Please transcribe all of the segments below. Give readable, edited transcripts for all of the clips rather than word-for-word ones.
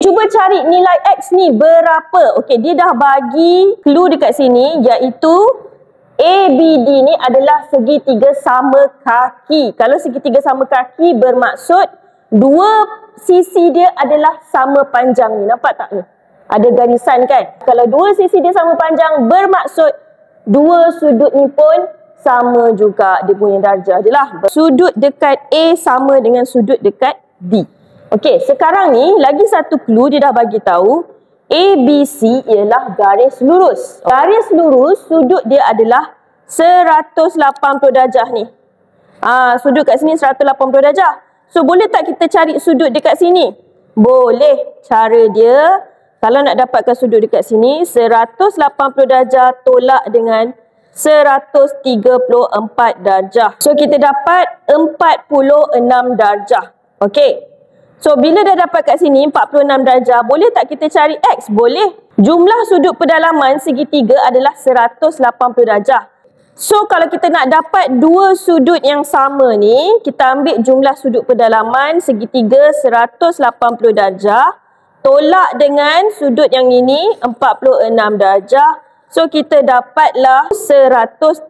cuba cari nilai X ni berapa. Okey, dia dah bagi clue dekat sini iaitu ABD ni adalah segitiga sama kaki. Kalau segitiga sama kaki bermaksud dua sisi dia adalah sama panjang ni. Nampak tak ni? Ada garisan kan? Kalau dua sisi dia sama panjang bermaksud dua sudut ni pun sama juga dia punya darjah dia lah. Sudut dekat A sama dengan sudut dekat D. Okey, sekarang ni lagi satu clue dia dah bagi tahu ABC ialah garis lurus. Garis lurus sudut dia adalah 180 darjah ni. Sudut kat sini 180 darjah. So boleh tak kita cari sudut dekat sini? Boleh. Cara dia kalau nak dapatkan sudut dekat sini 180 darjah tolak dengan 134 darjah. So kita dapat 46 darjah. Okey. So, bila dah dapat kat sini 46 darjah, boleh tak kita cari X? Boleh. Jumlah sudut pedalaman segitiga adalah 180 darjah. So, kalau kita nak dapat dua sudut yang sama ni, kita ambil jumlah sudut pedalaman segitiga 180 darjah, tolak dengan sudut yang ini 46 darjah. So, kita dapatlah 134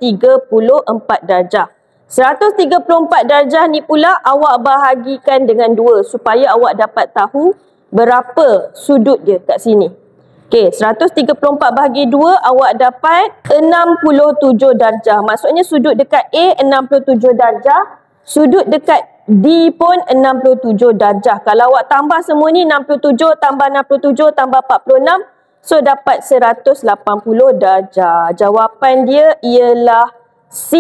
darjah. 134 darjah ni pula awak bahagikan dengan 2 supaya awak dapat tahu berapa sudut dia kat sini. Okey, 134 bahagi 2 awak dapat 67 darjah. Maksudnya sudut dekat A 67 darjah, sudut dekat D pun 67 darjah. Kalau awak tambah semua ni 67 tambah 67 tambah 46, so dapat 180 darjah. Jawapan dia ialah C.